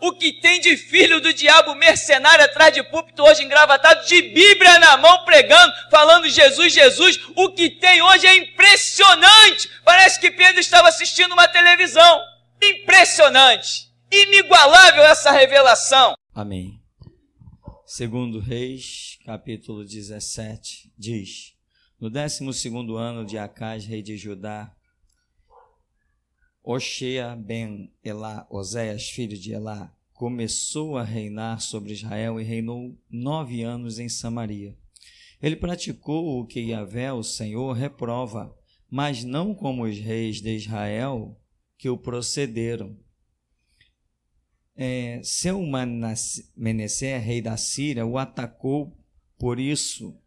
O que tem de filho do diabo mercenário atrás de púlpito hoje engravatado, de Bíblia na mão pregando, falando Jesus, Jesus. O que tem hoje é impressionante. Parece que Pedro estava assistindo uma televisão. Impressionante. Inigualável essa revelação. Amém. Segundo Reis, capítulo 17, diz: no 12º ano de Acás, rei de Judá, Oxea ben Elá, Oséias, filho de Elá, começou a reinar sobre Israel e reinou 9 anos em Samaria. Ele praticou o que Yahvé, o Senhor, reprova, mas não como os reis de Israel que o procederam. Seu-Manassé, rei da Síria, o atacou, por isso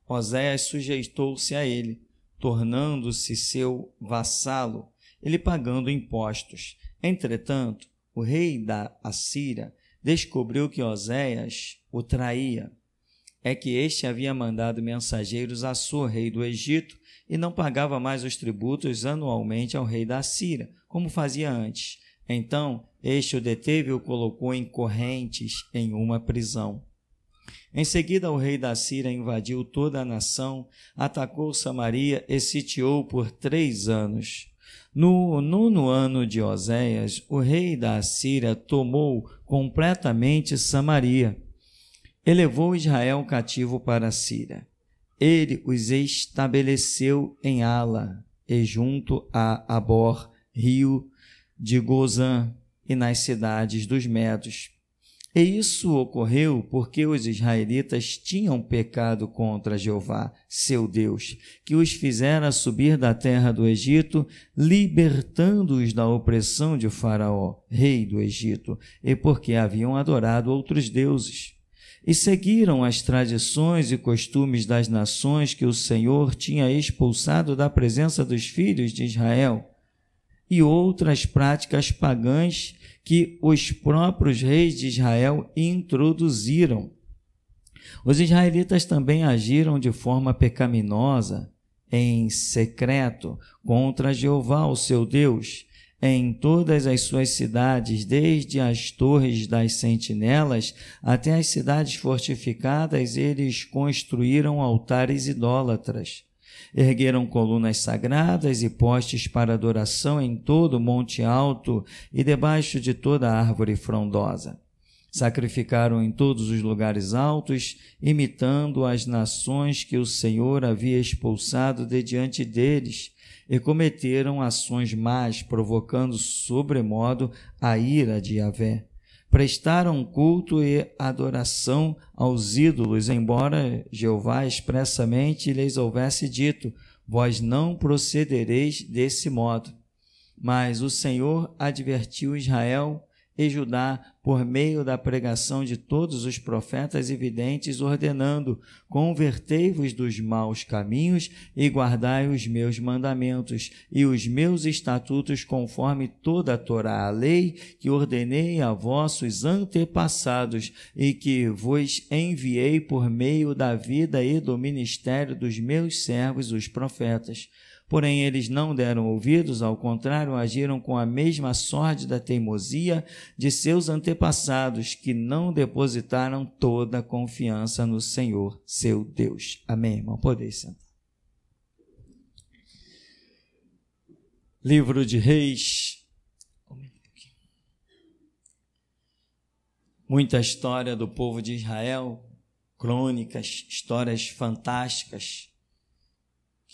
Oséias sujeitou-se a ele, tornando-se seu vassalo, ele pagando impostos. Entretanto, o rei da Assíria descobriu que Oséias o traía. É que este havia mandado mensageiros a Assur, rei do Egito, e não pagava mais os tributos anualmente ao rei da Assíria, como fazia antes. Então, este o deteve e o colocou em correntes em uma prisão. Em seguida, o rei da Síria invadiu toda a nação, atacou Samaria e sitiou por 3 anos. No 9º ano de Oséias, o rei da Assíria tomou completamente Samaria e levou Israel cativo para a Síria. Ele os estabeleceu em Ala e junto a Abor, rio de Gozã, e nas cidades dos Medos. E isso ocorreu porque os israelitas tinham pecado contra Jeová, seu Deus, que os fizera subir da terra do Egito, libertando-os da opressão de Faraó, rei do Egito, e porque haviam adorado outros deuses. E seguiram as tradições e costumes das nações que o Senhor tinha expulsado da presença dos filhos de Israel, e outras práticas pagãs que os próprios reis de Israel introduziram. Os israelitas também agiram de forma pecaminosa, em secreto, contra Jeová, o seu Deus, em todas as suas cidades, desde as torres das sentinelas até as cidades fortificadas, eles construíram altares idólatras. Ergueram colunas sagradas e postes para adoração em todo o monte alto e debaixo de toda árvore frondosa. Sacrificaram em todos os lugares altos, imitando as nações que o Senhor havia expulsado de diante deles, e cometeram ações más, provocando sobremodo a ira de Yahvé. Prestaram culto e adoração aos ídolos, embora Jeová expressamente lhes houvesse dito: vós não procedereis desse modo. Mas o Senhor advertiu Israel e Judá por meio da pregação de todos os profetas e videntes, ordenando: convertei-vos dos maus caminhos e guardai os meus mandamentos e os meus estatutos, conforme toda a Torá, a lei que ordenei a vossos antepassados e que vos enviei por meio da vida e do ministério dos meus servos, os profetas. Porém, eles não deram ouvidos, ao contrário, agiram com a mesma sórdida teimosia de seus antepassados, que não depositaram toda a confiança no Senhor, seu Deus. Amém, irmão? Podeis sentar. Livro de Reis. Muita história do povo de Israel, crônicas, histórias fantásticas,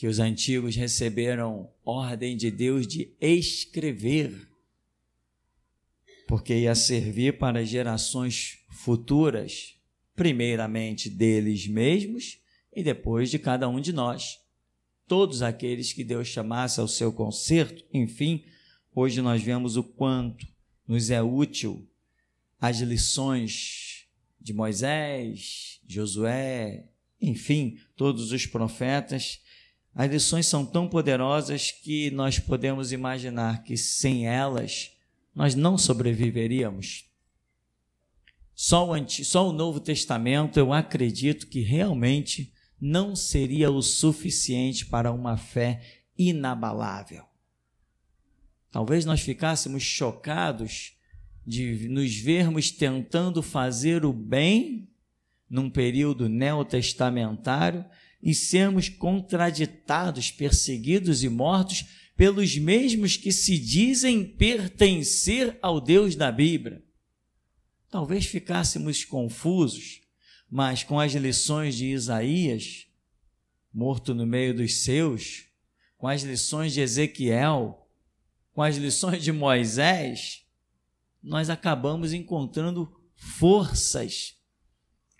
que os antigos receberam ordem de Deus de escrever, porque ia servir para gerações futuras, primeiramente deles mesmos e depois de cada um de nós. Todos aqueles que Deus chamasse ao seu concerto. Enfim, hoje nós vemos o quanto nos é útil as lições de Moisés, Josué, enfim, todos os profetas. As lições são tão poderosas que nós podemos imaginar que sem elas nós não sobreviveríamos. Só o Novo Testamento, eu acredito que realmente não seria o suficiente para uma fé inabalável. Talvez nós ficássemos chocados de nos vermos tentando fazer o bem num período neotestamentário e sermos contraditados, perseguidos e mortos pelos mesmos que se dizem pertencer ao Deus da Bíblia. Talvez ficássemos confusos, mas com as lições de Isaías, morto no meio dos seus, com as lições de Ezequiel, com as lições de Moisés, nós acabamos encontrando forças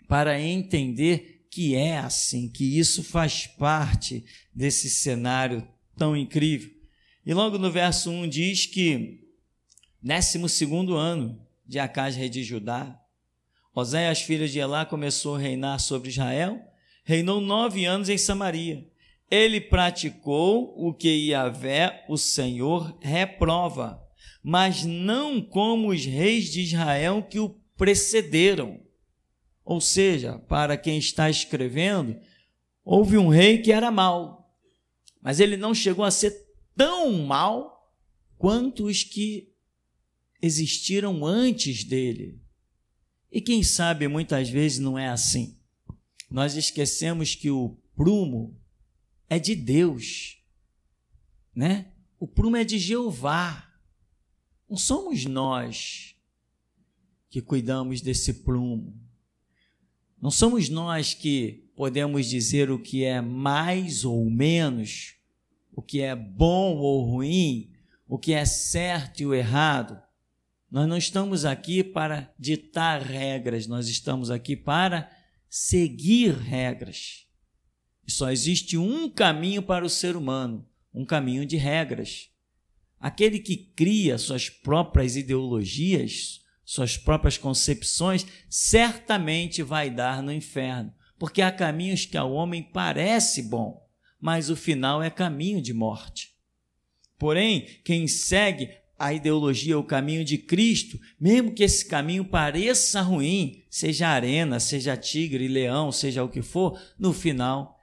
para entender que é assim, que isso faz parte desse cenário tão incrível. E logo no verso 1 diz que, 12º ano de Acás, rei de Judá, Oséias, filho de Elá, começou a reinar sobre Israel, reinou 9 anos em Samaria. Ele praticou o que Yahvé, o Senhor, reprova, mas não como os reis de Israel que o precederam. Ou seja, para quem está escrevendo, houve um rei que era mau, mas ele não chegou a ser tão mau quanto os que existiram antes dele. E quem sabe muitas vezes não é assim. Nós esquecemos que o prumo é de Deus, né? O prumo é de Jeová. Não somos nós que cuidamos desse prumo. Não somos nós que podemos dizer o que é mais ou menos, o que é bom ou ruim, o que é certo e o errado. Nós não estamos aqui para ditar regras, nós estamos aqui para seguir regras. E só existe um caminho para o ser humano, um caminho de regras. Aquele que cria suas próprias ideologias, suas próprias concepções, certamente vai dar no inferno, porque há caminhos que ao homem parece bom, mas o final é caminho de morte. Porém, quem segue a ideologia, o caminho de Cristo, mesmo que esse caminho pareça ruim, seja arena, seja tigre, leão, seja o que for, no final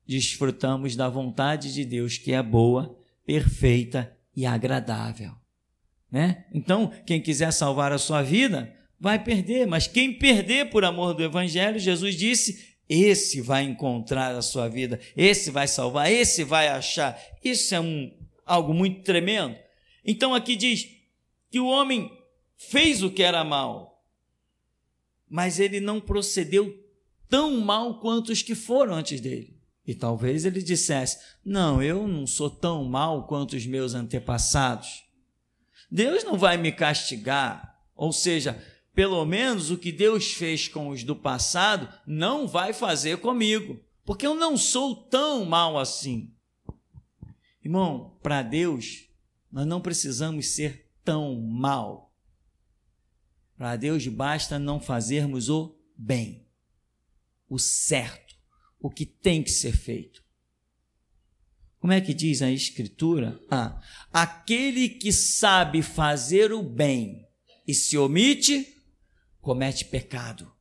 desfrutamos da vontade de Deus, que é boa, perfeita e agradável, né? Então, quem quiser salvar a sua vida, vai perder, mas quem perder por amor do Evangelho, Jesus disse, esse vai encontrar a sua vida, esse vai salvar, esse vai achar. Isso é algo muito tremendo. Então aqui diz que o homem fez o que era mal, mas ele não procedeu tão mal quanto os que foram antes dele. E talvez ele dissesse, não, eu não sou tão mal quanto os meus antepassados. Deus não vai me castigar, ou seja, pelo menos o que Deus fez com os do passado não vai fazer comigo, porque eu não sou tão mal assim. Irmão, para Deus, nós não precisamos ser tão mal. Para Deus basta não fazermos o bem, o certo, o que tem que ser feito. Como é que diz a Escritura? Aquele que sabe fazer o bem e se omite, comete pecado.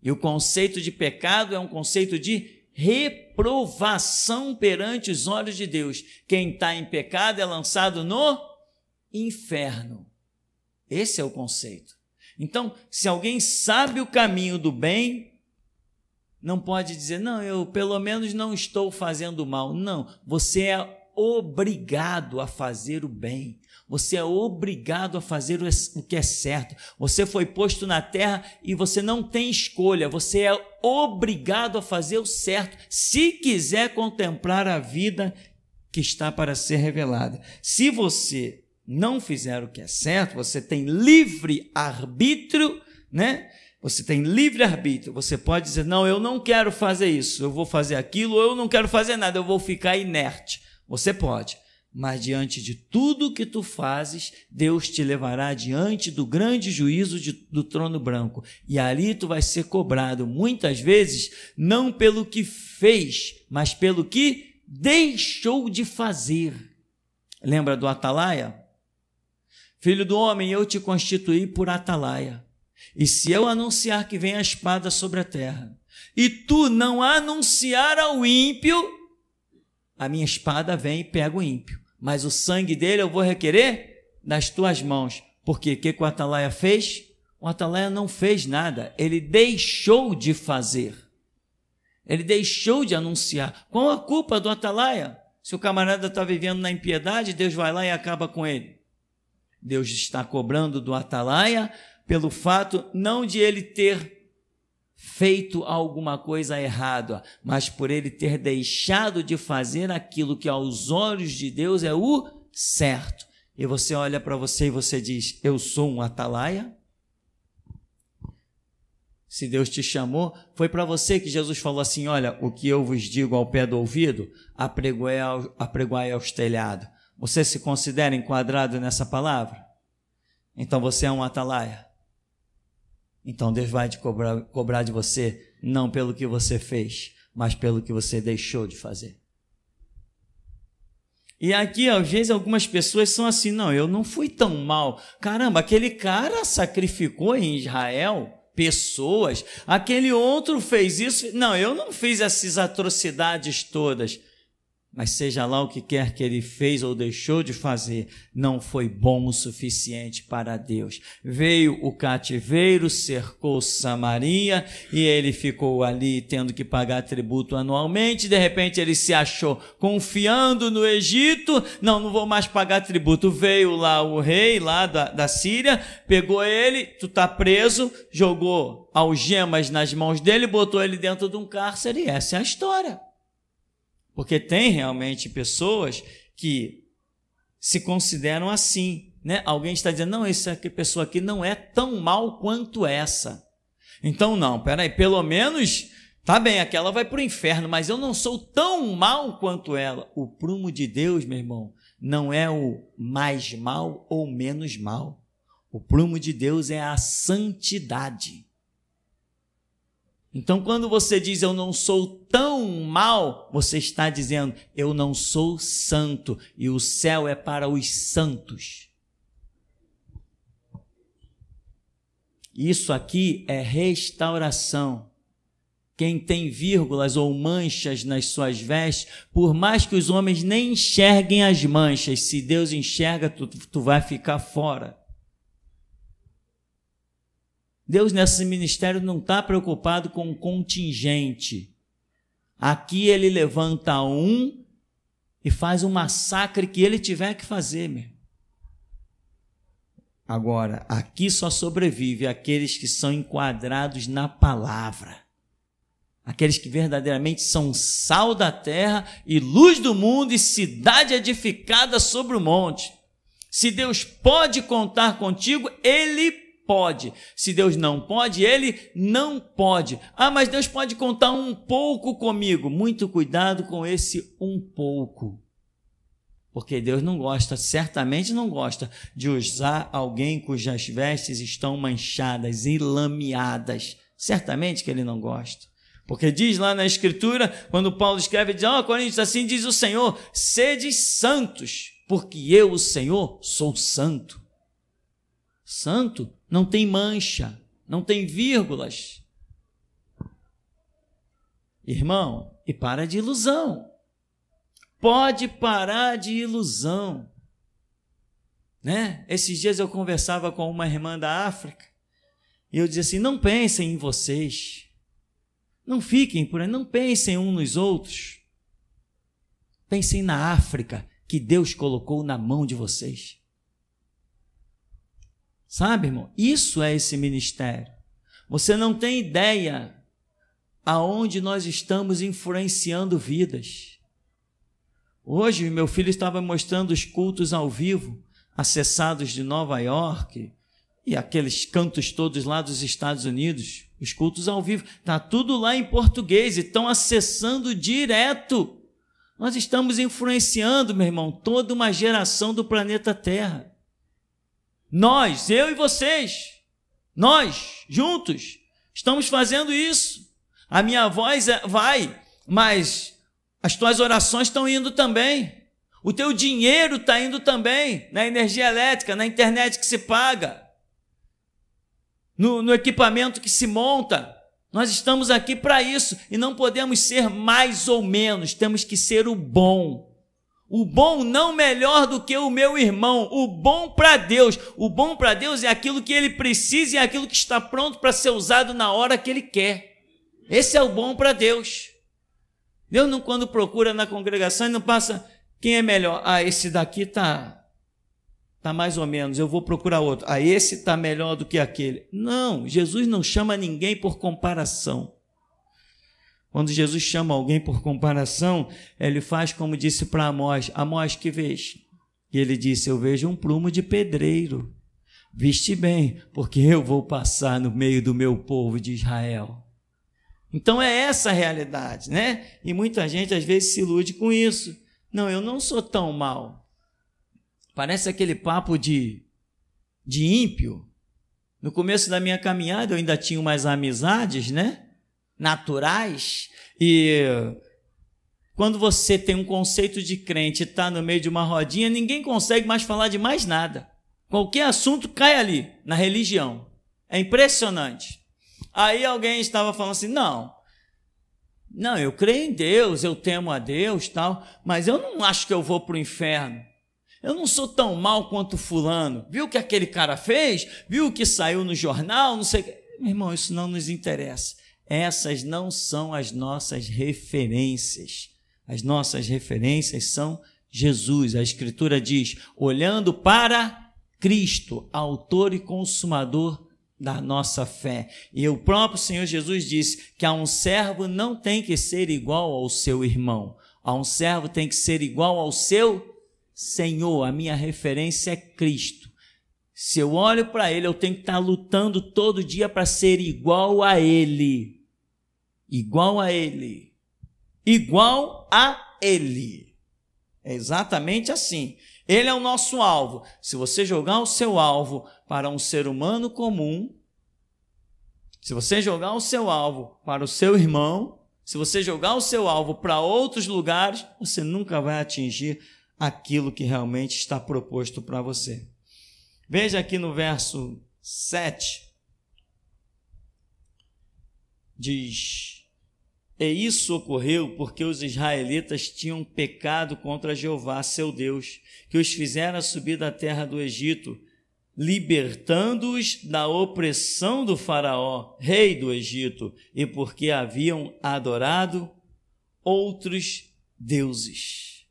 E o conceito de pecado é um conceito de reprovação perante os olhos de Deus. Quem está em pecado é lançado no inferno. Esse é o conceito. Então, se alguém sabe o caminho do bem, não pode dizer, não, eu pelo menos não estou fazendo mal. Não, você é obrigado a fazer o bem. Você é obrigado a fazer o que é certo. Você foi posto na terra e você não tem escolha. Você é obrigado a fazer o certo, se quiser contemplar a vida que está para ser revelada. Se você não fizer o que é certo, você tem livre arbítrio, né? Você tem livre arbítrio. Você pode dizer, não, eu não quero fazer isso, eu vou fazer aquilo, ou eu não quero fazer nada, eu vou ficar inerte. Você pode. Mas diante de tudo que tu fazes, Deus te levará diante do grande juízo do trono branco. E ali tu vai ser cobrado, muitas vezes, não pelo que fez, mas pelo que deixou de fazer. Lembra do atalaia? Filho do homem, eu te constituí por atalaia. E se eu anunciar que vem a espada sobre a terra, e tu não anunciar ao ímpio, a minha espada vem e pega o ímpio. Mas o sangue dele eu vou requerer das tuas mãos, Porque o que o atalaia fez? O atalaia não fez nada, ele deixou de fazer. Ele deixou de anunciar. Qual a culpa do atalaia? Se o camarada está vivendo na impiedade, Deus vai lá e acaba com ele. Deus está cobrando do atalaia pelo fato não de ele ter feito alguma coisa errada, mas por ele ter deixado de fazer aquilo que aos olhos de Deus é o certo. E você olha para você e você diz, eu sou um atalaia? Se Deus te chamou, foi para você que Jesus falou assim, olha, o que eu vos digo ao pé do ouvido, apregoai aos telhados. Você se considera enquadrado nessa palavra? Então você é um atalaia. Então Deus vai te cobrar de você, não pelo que você fez, mas pelo que você deixou de fazer. E aqui, às vezes, algumas pessoas são assim, não, eu não fui tão mal. Caramba, aquele cara sacrificou em Israel pessoas, aquele outro fez isso. Não, eu não fiz essas atrocidades todas. Mas seja lá o que quer que ele fez ou deixou de fazer, não foi bom o suficiente para Deus. Veio o cativeiro, cercou Samaria e ele ficou ali tendo que pagar tributo anualmente. De repente ele se achou confiando no Egito, não vou mais pagar tributo. Veio lá o rei lá da Síria, pegou ele, tu está preso, jogou algemas nas mãos dele, botou ele dentro de um cárcere e essa é a história. Porque tem realmente pessoas que se consideram assim, né? Alguém está dizendo, não, essa pessoa aqui não é tão mal quanto essa. Então, não, peraí, pelo menos, tá bem, aquela vai para o inferno, mas eu não sou tão mal quanto ela. O prumo de Deus, meu irmão, não é o mais mal ou menos mal. O prumo de Deus é a santidade. Então, quando você diz eu não sou tão mal, você está dizendo eu não sou santo e o céu é para os santos. Isso aqui é restauração. Quem tem vírgulas ou manchas nas suas vestes, por mais que os homens nem enxerguem as manchas, se Deus enxerga, tu vai ficar fora. Deus nesse ministério não está preocupado com o contingente. Aqui ele levanta um e faz um massacre que ele tiver que fazer, meu. Agora, aqui só sobrevive aqueles que são enquadrados na palavra. Aqueles que verdadeiramente são sal da terra e luz do mundo e cidade edificada sobre o monte. Se Deus pode contar contigo, Ele pode. Se Deus não pode, Ele não pode. Ah, mas Deus pode contar um pouco comigo. Muito cuidado com esse um pouco. Porque Deus não gosta, certamente não gosta, de usar alguém cujas vestes estão manchadas e lameadas. Certamente que Ele não gosta. Porque diz lá na Escritura, quando Paulo escreve, diz, Coríntios, assim diz o Senhor, sede santos, porque eu, o Senhor, sou santo. Santo não tem mancha, não tem vírgulas. Irmão, e para de ilusão. Pode parar de ilusão. Né? Esses dias eu conversava com uma irmã da África e eu dizia assim, não pensem em vocês. Não fiquem por aí, não pensem uns nos outros. Pensem na África que Deus colocou na mão de vocês. Sabe, irmão? Isso é esse ministério. Você não tem ideia aonde nós estamos influenciando vidas. Hoje, meu filho estava mostrando os cultos ao vivo, acessados de Nova York e aqueles cantos todos lá dos Estados Unidos, os cultos ao vivo. Está tudo lá em português e estão acessando direto. Nós estamos influenciando, meu irmão, toda uma geração do planeta Terra. Nós, eu e vocês, nós, juntos, estamos fazendo isso. A minha voz vai, mas as tuas orações estão indo também. O teu dinheiro está indo também, na energia elétrica, na internet que se paga, no equipamento que se monta. Nós estamos aqui para isso e não podemos ser mais ou menos, temos que ser o bom. O bom não melhor do que o meu irmão, o bom para Deus. O bom para Deus é aquilo que ele precisa e é aquilo que está pronto para ser usado na hora que ele quer. Esse é o bom para Deus. Deus não, quando procura na congregação, ele não passa quem é melhor. Esse daqui tá mais ou menos, eu vou procurar outro. Esse está melhor do que aquele. Não, Jesus não chama ninguém por comparação. Quando Jesus chama alguém por comparação, ele faz como disse para Amós: Amós, que vês? E ele disse: eu vejo um prumo de pedreiro. Viste bem, porque eu vou passar no meio do meu povo de Israel. Então é essa a realidade, né? E muita gente às vezes se ilude com isso. Não, eu não sou tão mal. Parece aquele papo de ímpio. No começo da minha caminhada eu ainda tinha umas amizades, né? Naturais, e quando você tem um conceito de crente e está no meio de uma rodinha, ninguém consegue mais falar de mais nada. Qualquer assunto cai ali, na religião. É impressionante. Aí alguém estava falando assim, não, eu creio em Deus, eu temo a Deus, tal, mas eu não acho que eu vou para o inferno. Eu não sou tão mal quanto fulano. Viu o que aquele cara fez? Viu o que saiu no jornal? Não sei. Meu irmão, isso não nos interessa. Essas não são as nossas referências. As nossas referências são Jesus. A Escritura diz, olhando para Cristo, autor e consumador da nossa fé. E o próprio Senhor Jesus disse que a um servo não tem que ser igual ao seu irmão. A um servo tem que ser igual ao seu Senhor. A minha referência é Cristo. Se eu olho para Ele, eu tenho que estar lutando todo dia para ser igual a Ele. Igual a Ele. Igual a Ele. É exatamente assim. Ele é o nosso alvo. Se você jogar o seu alvo para um ser humano comum, se você jogar o seu alvo para o seu irmão, se você jogar o seu alvo para outros lugares, você nunca vai atingir aquilo que realmente está proposto para você. Veja aqui no verso 7, diz, e isso ocorreu porque os israelitas tinham pecado contra Jeová, seu Deus, que os fizera subir da terra do Egito, libertando-os da opressão do faraó, rei do Egito, e porque haviam adorado outros deuses.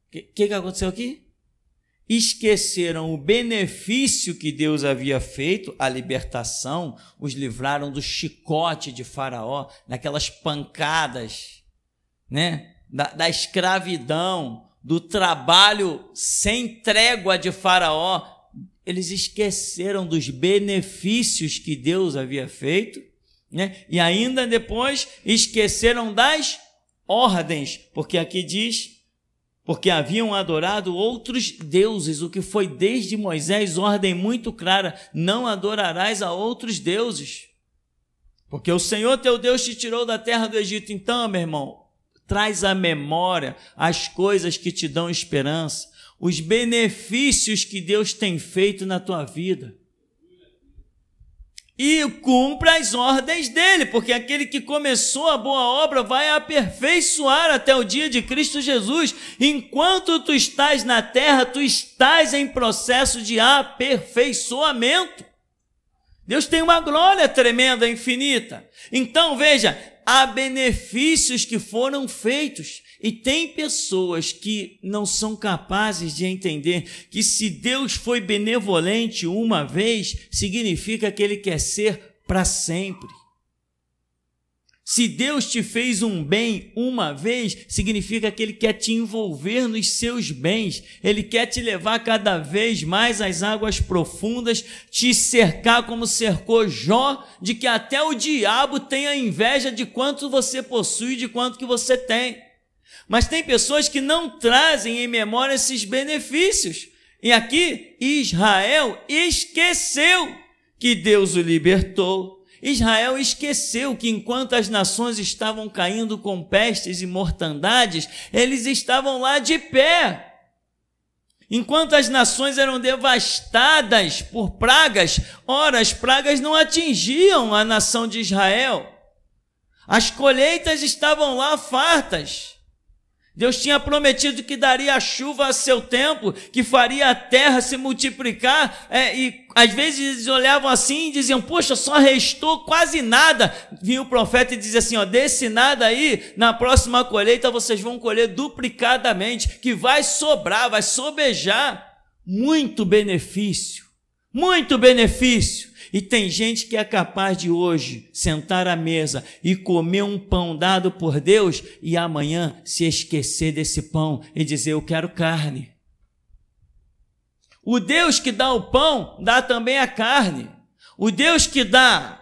O que aconteceu aqui? Esqueceram o benefício que Deus havia feito, a libertação, os livraram do chicote de Faraó, daquelas pancadas, né? da escravidão, do trabalho sem trégua de Faraó. Eles esqueceram dos benefícios que Deus havia feito, né? E ainda depois esqueceram das ordens, porque aqui diz, porque haviam adorado outros deuses, o que foi desde Moisés ordem muito clara, não adorarás a outros deuses, porque o Senhor teu Deus te tirou da terra do Egito. Então, meu irmão, traz à memória as coisas que te dão esperança, os benefícios que Deus tem feito na tua vida. E cumpra as ordens dele, porque aquele que começou a boa obra vai aperfeiçoar até o dia de Cristo Jesus. Enquanto tu estás na terra, tu estás em processo de aperfeiçoamento. Deus tem uma glória tremenda, infinita. Então, veja, há benefícios que foram feitos. E tem pessoas que não são capazes de entender que se Deus foi benevolente uma vez, significa que Ele quer ser para sempre. Se Deus te fez um bem uma vez, significa que Ele quer te envolver nos seus bens. Ele quer te levar cada vez mais às águas profundas, te cercar como cercou Jó, de que até o diabo tenha inveja de quanto você possui, de quanto que você tem. Mas tem pessoas que não trazem em memória esses benefícios. E aqui, Israel esqueceu que Deus o libertou. Israel esqueceu que enquanto as nações estavam caindo com pestes e mortandades, eles estavam lá de pé. Enquanto as nações eram devastadas por pragas, ora, as pragas não atingiam a nação de Israel. As colheitas estavam lá fartas. Deus tinha prometido que daria a chuva a seu tempo, que faria a terra se multiplicar, e às vezes eles olhavam assim e diziam, poxa, só restou quase nada. Vinha o profeta e dizia assim, desse nada aí, na próxima colheita vocês vão colher duplicadamente, que vai sobrar, vai sobejar. Muito benefício, muito benefício. E tem gente que é capaz de hoje sentar à mesa e comer um pão dado por Deus e amanhã se esquecer desse pão e dizer, eu quero carne. O Deus que dá o pão, dá também a carne. O Deus que dá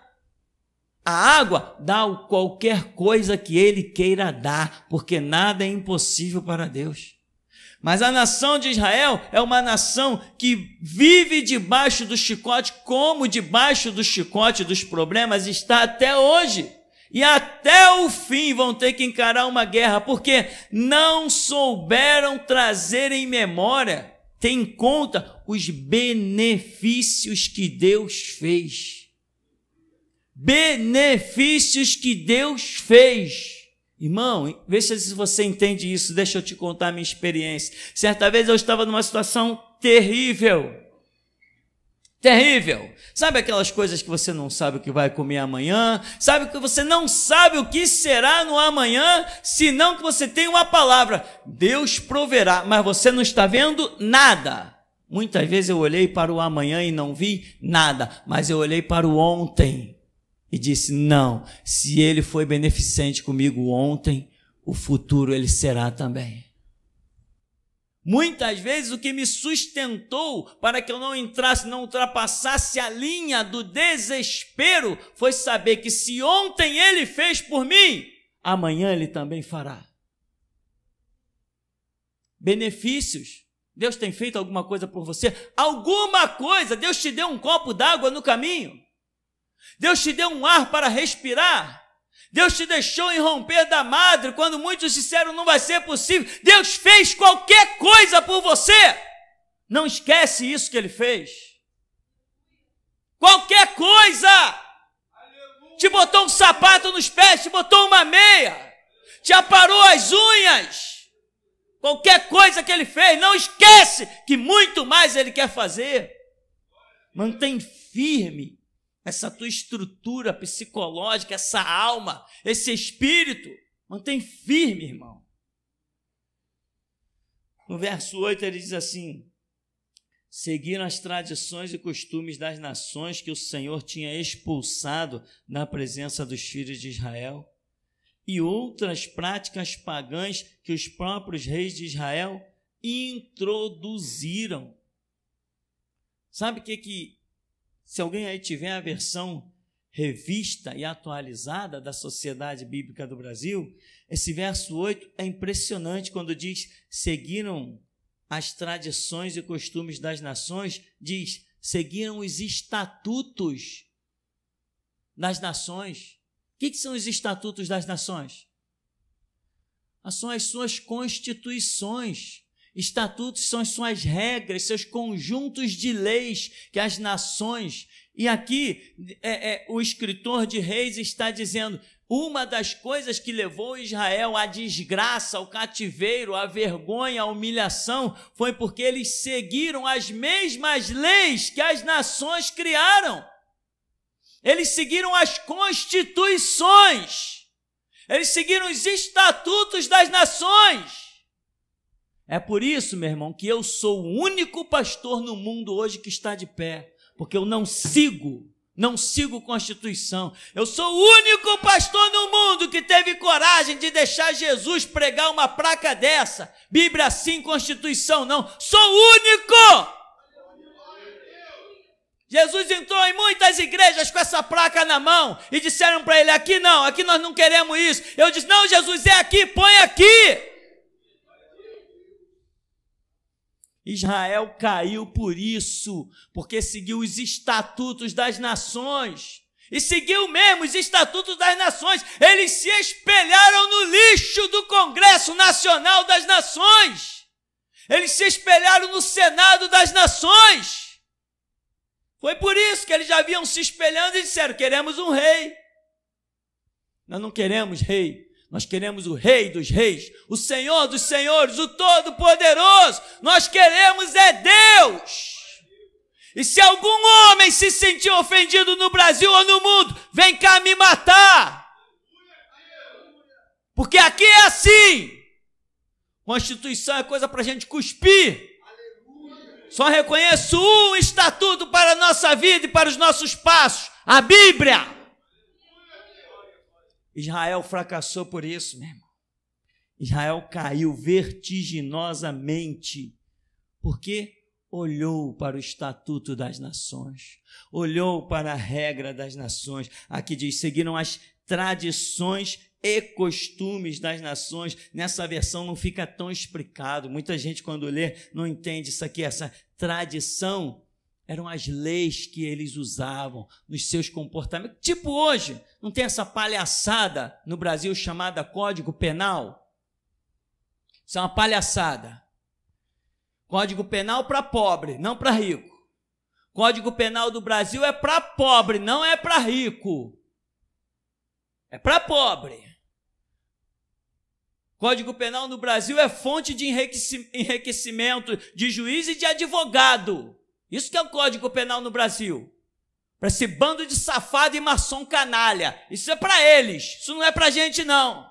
a água, dá qualquer coisa que Ele queira dar, porque nada é impossível para Deus. Mas a nação de Israel é uma nação que vive debaixo do chicote, como debaixo do chicote dos problemas está até hoje. E até o fim vão ter que encarar uma guerra, porque não souberam trazer em memória, ter em conta os benefícios que Deus fez. Benefícios que Deus fez. Irmão, vê se você entende isso, deixa eu te contar a minha experiência. Certa vez eu estava numa situação terrível. Terrível. Sabe aquelas coisas que você não sabe o que vai comer amanhã? Sabe que você não sabe o que será no amanhã, senão que você tem uma palavra. Deus proverá, mas você não está vendo nada. Muitas vezes eu olhei para o amanhã e não vi nada, mas eu olhei para o ontem. E disse, não, se Ele foi beneficente comigo ontem, o futuro Ele será também. Muitas vezes o que me sustentou para que eu não entrasse, não ultrapassasse a linha do desespero, foi saber que se ontem Ele fez por mim, amanhã Ele também fará. Benefícios. Deus tem feito alguma coisa por você? Alguma coisa. Deus te deu um copo d'água no caminho. Deus te deu um ar para respirar. Deus te deixou irromper da madre quando muitos disseram não vai ser possível. Deus fez qualquer coisa por você. Não esquece isso que Ele fez. Qualquer coisa. Te botou um sapato nos pés, te botou uma meia, te aparou as unhas. Qualquer coisa que Ele fez, não esquece que muito mais Ele quer fazer. Mantém firme essa tua estrutura psicológica, essa alma, esse espírito, mantém firme, irmão. No verso 8 ele diz assim, seguiram as tradições e costumes das nações que o Senhor tinha expulsado na presença dos filhos de Israel, e outras práticas pagãs que os próprios reis de Israel introduziram. Sabe o que se alguém aí tiver a versão revista e atualizada da Sociedade Bíblica do Brasil, esse verso 8 é impressionante quando diz, seguiram as tradições e costumes das nações, diz, seguiram os estatutos das nações. O que são os estatutos das nações? São as suas constituições. Estatutos são as suas regras, seus conjuntos de leis que as nações... E aqui o escritor de Reis está dizendo, uma das coisas que levou Israel à desgraça, ao cativeiro, à vergonha, à humilhação, foi porque eles seguiram as mesmas leis que as nações criaram. Eles seguiram as constituições. Eles seguiram os estatutos das nações. É por isso, meu irmão, que eu sou o único pastor no mundo hoje que está de pé, porque eu não sigo Constituição. Eu sou o único pastor no mundo que teve coragem de deixar Jesus pregar uma placa dessa. Bíblia sim, Constituição não. Sou o único! Jesus entrou em muitas igrejas com essa placa na mão e disseram para ele, aqui não, aqui nós não queremos isso. Eu disse, não, Jesus, é aqui, põe aqui. Israel caiu por isso, porque seguiu os estatutos das nações. E seguiu mesmo os estatutos das nações. Eles se espelharam no lixo do Congresso Nacional das Nações. Eles se espelharam no Senado das Nações. Foi por isso que eles já vinham se espelhando e disseram, queremos um rei. Nós não queremos rei. Nós queremos o Rei dos Reis, o Senhor dos Senhores, o Todo-Poderoso. Nós queremos é Deus. E se algum homem se sentir ofendido no Brasil ou no mundo, vem cá me matar. Porque aqui é assim. Constituição é coisa para a gente cuspir. Só reconheço um estatuto para a nossa vida e para os nossos passos: a Bíblia. Israel fracassou por isso, meu irmão. Israel caiu vertiginosamente, porque olhou para o estatuto das nações, olhou para a regra das nações. Aqui diz: seguiram as tradições e costumes das nações. Nessa versão não fica tão explicado. Muita gente, quando lê, não entende isso aqui. Essa tradição eram as leis que eles usavam nos seus comportamentos. Tipo hoje, não tem essa palhaçada no Brasil chamada Código Penal? Isso é uma palhaçada. Código Penal para pobre, não para rico. Código Penal do Brasil é para pobre, não é para rico. É para pobre. Código Penal no Brasil é fonte de enriquecimento de juiz e de advogado. Isso que é o Código Penal no Brasil. Para esse bando de safado e maçom canalha. Isso é para eles, isso não é para a gente não.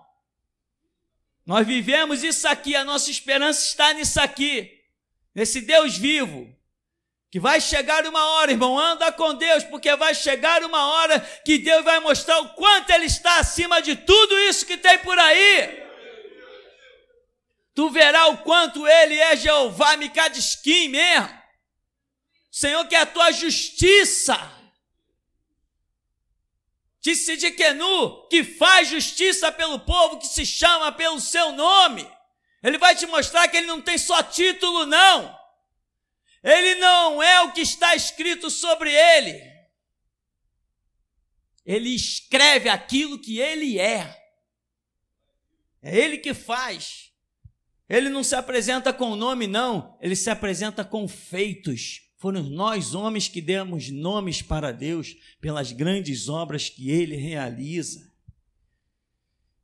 Nós vivemos isso aqui, a nossa esperança está nisso aqui. Nesse Deus vivo. Que vai chegar uma hora, irmão, anda com Deus, porque vai chegar uma hora que Deus vai mostrar o quanto Ele está acima de tudo isso que tem por aí. Tu verás o quanto Ele é Jeová Mikadiskim mesmo. O Senhor quer a tua justiça. Disse de Quenu, que faz justiça pelo povo que se chama pelo seu nome. Ele vai te mostrar que Ele não tem só título, não. Ele não é o que está escrito sobre Ele. Ele escreve aquilo que Ele é. É Ele que faz. Ele não se apresenta com o nome, não. Ele se apresenta com feitos. Foram nós, homens, que demos nomes para Deus pelas grandes obras que Ele realiza.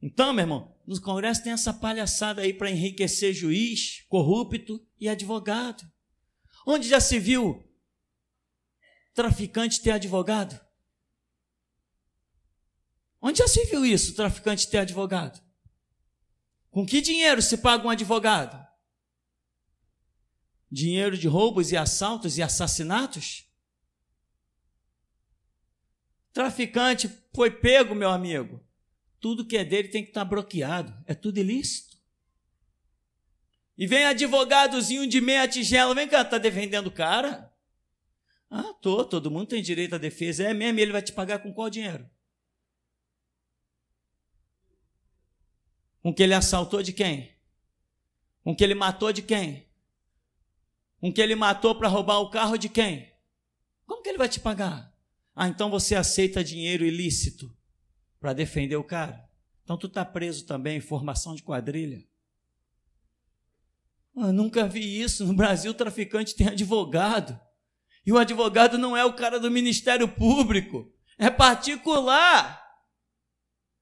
Então, meu irmão, no Congresso tem essa palhaçada aí para enriquecer juiz, corrupto e advogado. Onde já se viu traficante ter advogado? Onde já se viu isso, traficante ter advogado? Com que dinheiro se paga um advogado? Dinheiro de roubos e assaltos e assassinatos? Traficante foi pego, meu amigo. Tudo que é dele tem que estar bloqueado. É tudo ilícito. E vem advogadozinho de meia tigela. Vem cá, está defendendo o cara? Ah, todo mundo tem direito à defesa. É mesmo, ele vai te pagar com qual dinheiro? Com que ele assaltou de quem? Com que ele matou de quem? Com que ele matou para roubar o carro de quem? Como que ele vai te pagar? Ah, então você aceita dinheiro ilícito para defender o cara? Então tu está preso também em formação de quadrilha? Eu nunca vi isso. No Brasil o traficante tem advogado. E o advogado não é o cara do Ministério Público. É particular.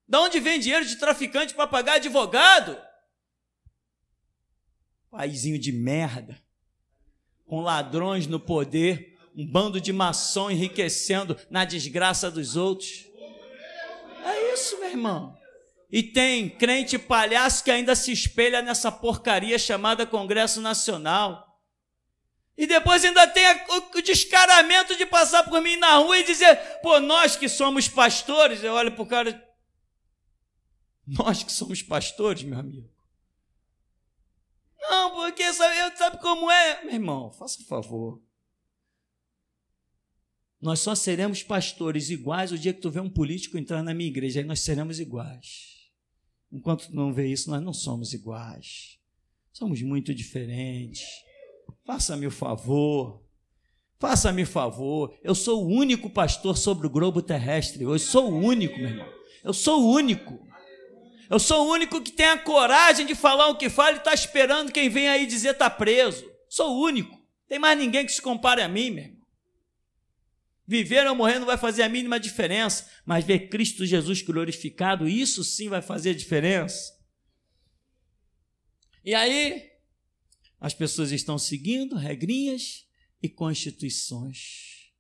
Da onde vem dinheiro de traficante para pagar advogado? Paizinho de merda. Com ladrões no poder. Um bando de maçom enriquecendo na desgraça dos outros. É isso, meu irmão. E tem crente palhaço que ainda se espelha nessa porcaria chamada Congresso Nacional. E depois ainda tem o descaramento de passar por mim na rua e dizer: pô, nós que somos pastores. Eu olho para o cara: nós que somos pastores, meu amigo. Não, porque sabe como é? Meu irmão, faça um favor. Nós só seremos pastores iguais o dia que tu vê um político entrar na minha igreja. Aí nós seremos iguais. Enquanto tu não vê isso, nós não somos iguais. Somos muito diferentes. Faça-me o favor. Faça-me o favor. Eu sou o único pastor sobre o globo terrestre hoje. Sou o único, meu irmão. Eu sou o único. Eu sou o único que tem a coragem de falar o que fala e está esperando quem vem aí dizer está preso. Sou o único. Tem mais ninguém que se compare a mim, meu irmão. Viver ou morrer não vai fazer a mínima diferença, mas ver Cristo Jesus glorificado, isso sim vai fazer diferença. E aí, as pessoas estão seguindo regrinhas e constituições.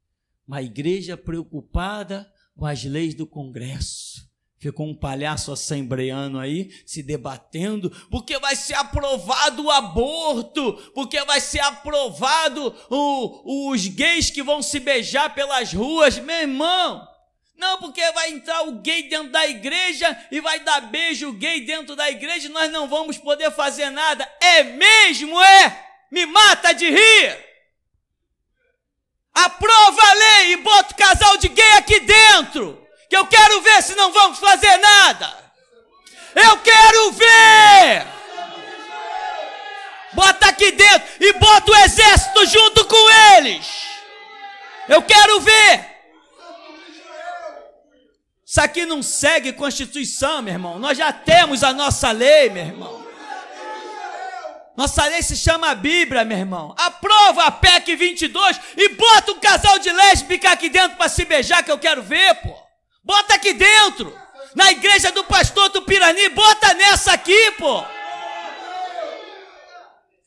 Uma igreja preocupada com as leis do Congresso. Ficou um palhaço assembleano aí se debatendo, porque vai ser aprovado o aborto, porque vai ser aprovado os gays que vão se beijar pelas ruas. Meu irmão, não, porque vai entrar o gay dentro da igreja e vai dar beijo gay dentro da igreja e nós não vamos poder fazer nada. É mesmo, é? Me mata de rir. Aprova a lei e bota o casal de gay aqui dentro, que eu quero ver se não vamos fazer nada. Eu quero ver. Bota aqui dentro e bota o exército junto com eles. Eu quero ver. Isso aqui não segue Constituição, meu irmão. Nós já temos a nossa lei, meu irmão. Nossa lei se chama Bíblia, meu irmão. Aprova a PEC 22 e bota um casal de lésbica aqui dentro para se beijar, que eu quero ver, pô. Bota aqui dentro. Na igreja do pastor Tupirani, bota nessa aqui, pô.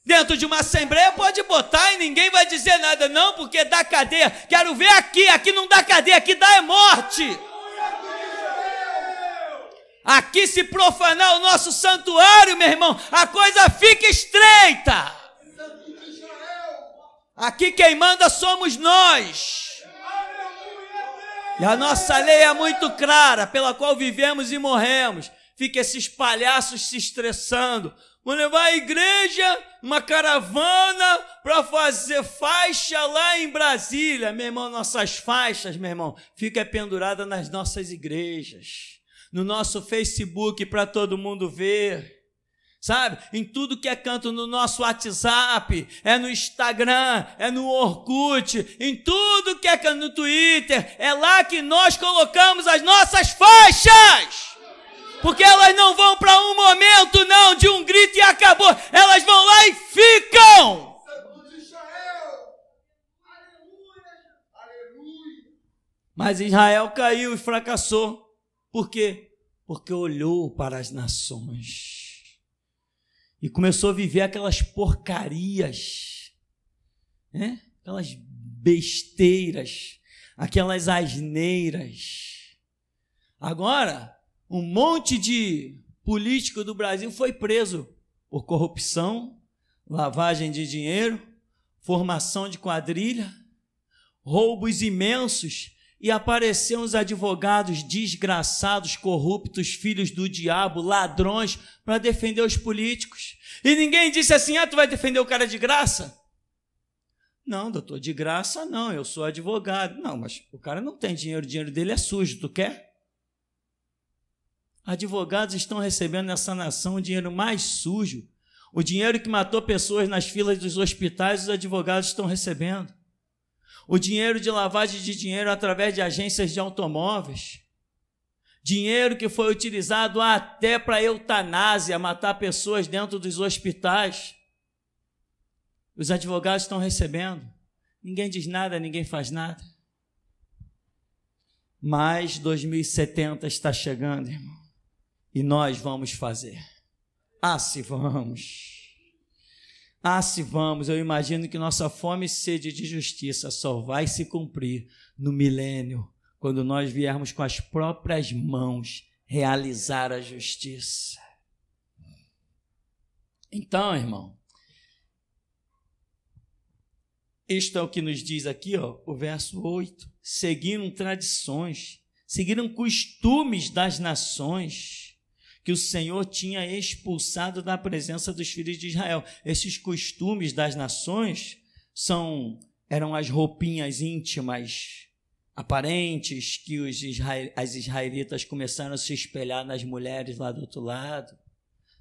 Dentro de uma assembleia pode botar e ninguém vai dizer nada, não, porque dá cadeia. Quero ver aqui. Aqui não dá cadeia, aqui dá é morte. Aqui, se profanar o nosso santuário, meu irmão, a coisa fica estreita. Aqui quem manda somos nós. E a nossa lei é muito clara, pela qual vivemos e morremos. Fica esses palhaços se estressando. Vão levar a igreja, uma caravana, para fazer faixa lá em Brasília. Meu irmão, nossas faixas, meu irmão, fica pendurada nas nossas igrejas. No nosso Facebook para todo mundo ver, sabe? Em tudo que é canto no nosso WhatsApp, é no Instagram, é no Orkut, em tudo que é canto no Twitter, é lá que nós colocamos as nossas faixas, porque elas não vão para um momento não, de um grito e acabou, elas vão lá e ficam. Mas Israel caiu e fracassou. Por quê? Porque olhou para as nações e começou a viver aquelas porcarias, né? Aquelas besteiras, aquelas asneiras. Agora, um monte de político do Brasil foi preso por corrupção, lavagem de dinheiro, formação de quadrilha, roubos imensos. E apareceram os advogados desgraçados, corruptos, filhos do diabo, ladrões, para defender os políticos. E ninguém disse assim, tu vai defender o cara de graça? Não, doutor, de graça não, eu sou advogado. Não, mas o cara não tem dinheiro, o dinheiro dele é sujo, tu quer? Advogados estão recebendo nessa nação o dinheiro mais sujo. O dinheiro que matou pessoas nas filas dos hospitais, os advogados estão recebendo. O dinheiro de lavagem de dinheiro através de agências de automóveis. Dinheiro que foi utilizado até para eutanásia, matar pessoas dentro dos hospitais. Os advogados estão recebendo. Ninguém diz nada, ninguém faz nada. Mas 2070 está chegando, irmão. E nós vamos fazer. Se vamos. Se vamos, eu imagino que nossa fome e sede de justiça só vai se cumprir no milênio, quando nós viermos com as próprias mãos realizar a justiça. Então, irmão, isto é o que nos diz aqui, o verso 8. Seguiram tradições, seguiram costumes das nações que o Senhor tinha expulsado da presença dos filhos de Israel. Esses costumes das nações eram as roupinhas íntimas, aparentes, que as israelitas começaram a se espelhar nas mulheres lá do outro lado,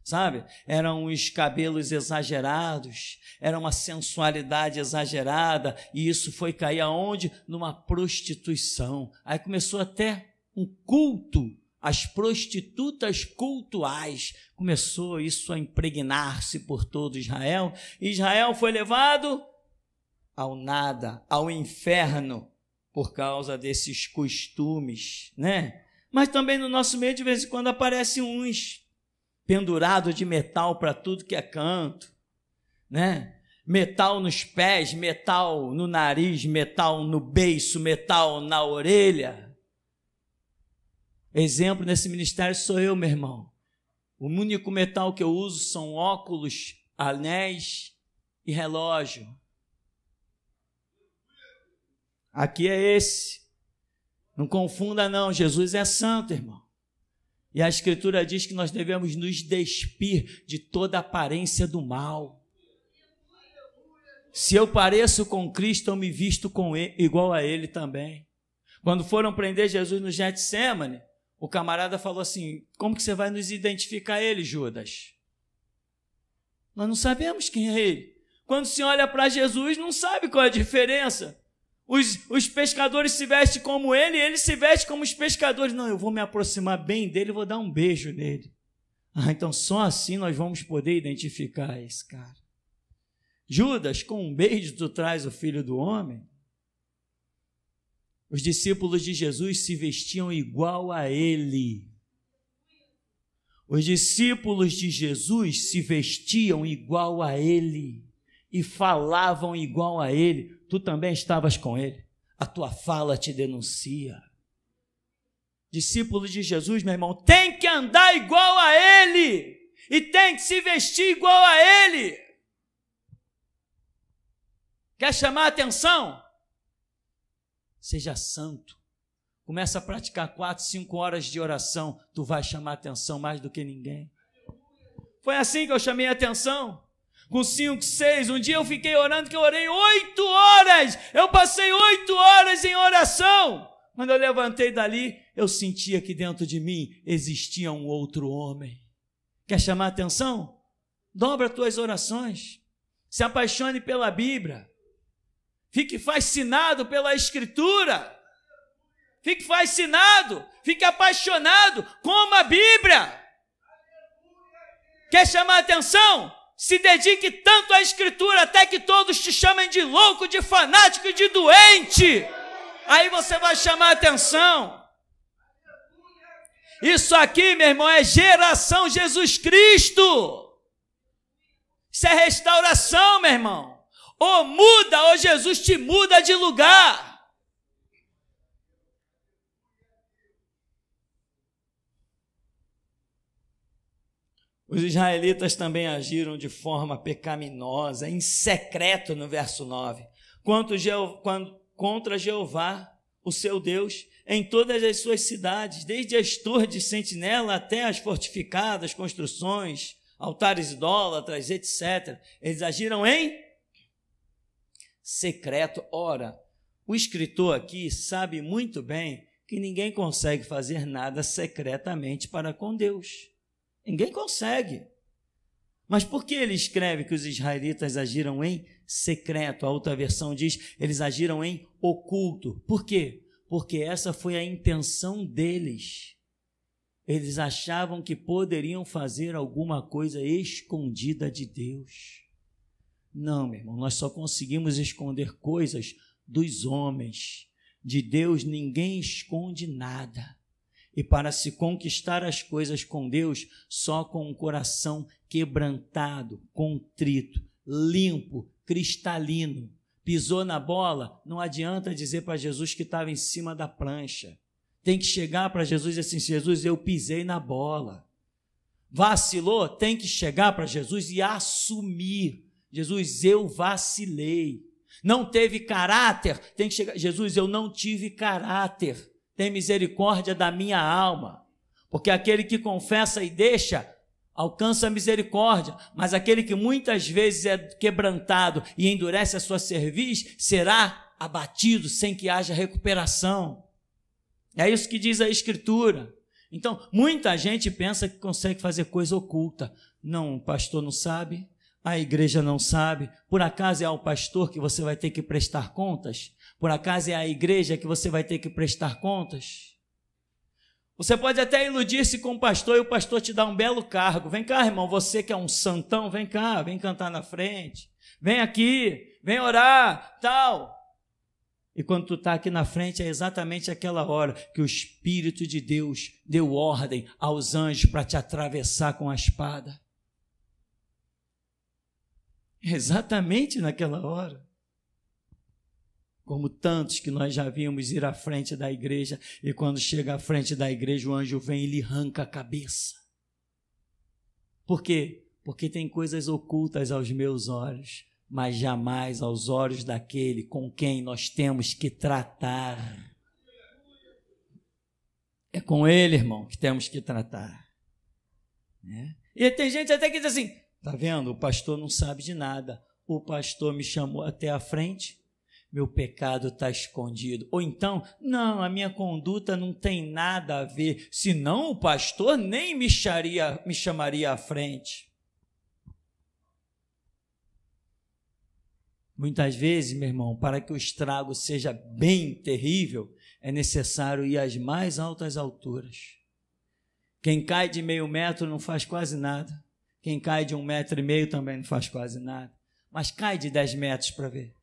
sabe? Eram os cabelos exagerados, era uma sensualidade exagerada, e isso foi cair aonde? Numa prostituição. Aí começou até um culto. As prostitutas cultuais, começou isso a impregnar-se por todo Israel. Israel foi levado ao nada, ao inferno, por causa desses costumes, né? Mas também no nosso meio, de vez em quando, aparecem uns pendurados de metal para tudo que é canto, né? Metal nos pés, metal no nariz, metal no beiço, metal na orelha. Exemplo nesse ministério sou eu, meu irmão. O único metal que eu uso são óculos, anéis e relógio. Aqui é esse. Não confunda não, Jesus é santo, irmão. E a Escritura diz que nós devemos nos despir de toda aparência do mal. Se eu pareço com Cristo, eu me visto com ele, igual a ele também. Quando foram prender Jesus no Getsêmani, o camarada falou assim: como que você vai nos identificar ele, Judas? Nós não sabemos quem é ele. Quando se olha para Jesus, não sabe qual é a diferença. Os pescadores se vestem como ele, e ele se veste como os pescadores. Não, eu vou me aproximar bem dele e vou dar um beijo nele. Então só assim nós vamos poder identificar esse cara. Judas, com um beijo tu traz o Filho do Homem. Os discípulos de Jesus se vestiam igual a ele. Os discípulos de Jesus se vestiam igual a ele e falavam igual a ele. Tu também estavas com ele. A tua fala te denuncia. Discípulos de Jesus, meu irmão, tem que andar igual a ele e tem que se vestir igual a ele. Quer chamar a atenção? Seja santo. Começa a praticar 4, 5 horas de oração. Tu vais chamar a atenção mais do que ninguém. Foi assim que eu chamei a atenção. Com 5, 6, um dia eu fiquei orando, que eu orei 8 horas. Eu passei 8 horas em oração. Quando eu levantei dali, eu sentia que dentro de mim existia um outro homem. Quer chamar a atenção? Dobra as tuas orações. Se apaixone pela Bíblia. Fique fascinado pela Escritura. Fique fascinado, fique apaixonado com a Bíblia. Quer chamar a atenção? Se dedique tanto à Escritura até que todos te chamem de louco, de fanático e de doente. Aí você vai chamar a atenção. Isso aqui, meu irmão, é geração Jesus Cristo. Isso é restauração, meu irmão. Ou muda, ou Jesus te muda de lugar. Os israelitas também agiram de forma pecaminosa, em secreto, no verso 9, contra Jeová, o seu Deus, em todas as suas cidades, desde as torres de sentinela até as fortificadas construções, altares idólatras, etc. Eles agiram em secreto. Ora, o escritor aqui sabe muito bem que ninguém consegue fazer nada secretamente para com Deus. Ninguém consegue. Mas por que ele escreve que os israelitas agiram em secreto? A outra versão diz, eles agiram em oculto. Por quê? Porque essa foi a intenção deles. Eles achavam que poderiam fazer alguma coisa escondida de Deus. Não, meu irmão, nós só conseguimos esconder coisas dos homens. De Deus ninguém esconde nada. E para se conquistar as coisas com Deus, só com um coração quebrantado, contrito, limpo, cristalino. Pisou na bola, não adianta dizer para Jesus que estava em cima da prancha. Tem que chegar para Jesus e dizer assim, Jesus, eu pisei na bola. Vacilou, tem que chegar para Jesus e assumir. Jesus, eu vacilei. Não teve caráter, tem que chegar. Jesus, eu não tive caráter. Tem misericórdia da minha alma. Porque aquele que confessa e deixa, alcança a misericórdia. Mas aquele que muitas vezes é quebrantado e endurece a sua cerviz, será abatido sem que haja recuperação. É isso que diz a Escritura. Então, muita gente pensa que consegue fazer coisa oculta. Não, o pastor não sabe, a igreja não sabe. Por acaso é ao pastor que você vai ter que prestar contas? Por acaso é à igreja que você vai ter que prestar contas? Você pode até iludir-se com o pastor e o pastor te dá um belo cargo. Vem cá, irmão, você que é um santão, vem cá, vem cantar na frente. Vem aqui, vem orar, tal. E quando tu está aqui na frente, é exatamente aquela hora que o Espírito de Deus deu ordem aos anjos para te atravessar com a espada. Exatamente naquela hora. Como tantos que nós já vimos ir à frente da igreja, e quando chega à frente da igreja, o anjo vem e lhe arranca a cabeça. Por quê? Porque tem coisas ocultas aos meus olhos, mas jamais aos olhos daquele com quem nós temos que tratar. É com ele, irmão, que temos que tratar. E tem gente até que diz assim, tá vendo? O pastor não sabe de nada. O pastor me chamou até a frente, meu pecado está escondido. Ou então, não, a minha conduta não tem nada a ver, senão o pastor nem me chamaria à frente. Muitas vezes, meu irmão, para que o estrago seja bem terrível, é necessário ir às mais altas alturas. Quem cai de 0,5 metro não faz quase nada. Quem cai de 1,5 metro também não faz quase nada. Mas cai de 10 metros para ver.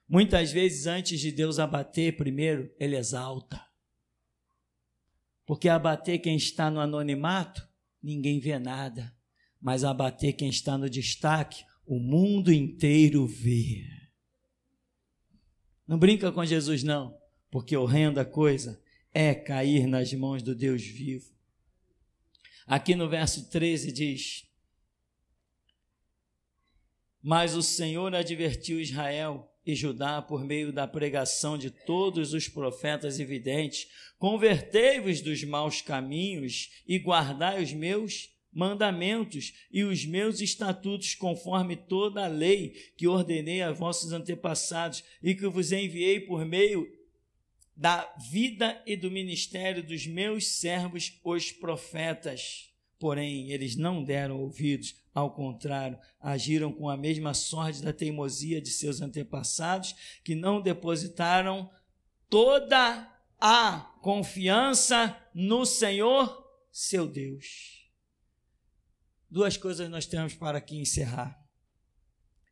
Muitas vezes, antes de Deus abater, primeiro, ele exalta. Porque abater quem está no anonimato, ninguém vê nada. Mas abater quem está no destaque, o mundo inteiro vê. Não brinca com Jesus, não, porque horrenda coisa é cair nas mãos do Deus vivo. Aqui no verso 13 diz: mas o Senhor advertiu Israel e Judá por meio da pregação de todos os profetas e videntes: convertei-vos dos maus caminhos e guardai os meus mandamentos e os meus estatutos, conforme toda a lei que ordenei a vossos antepassados e que vos enviei por meio da vida e do ministério dos meus servos, os profetas. Porém, eles não deram ouvidos, ao contrário, agiram com a mesma sorte da teimosia de seus antepassados, que não depositaram toda a confiança no Senhor, seu Deus. Duas coisas nós temos para aqui encerrar.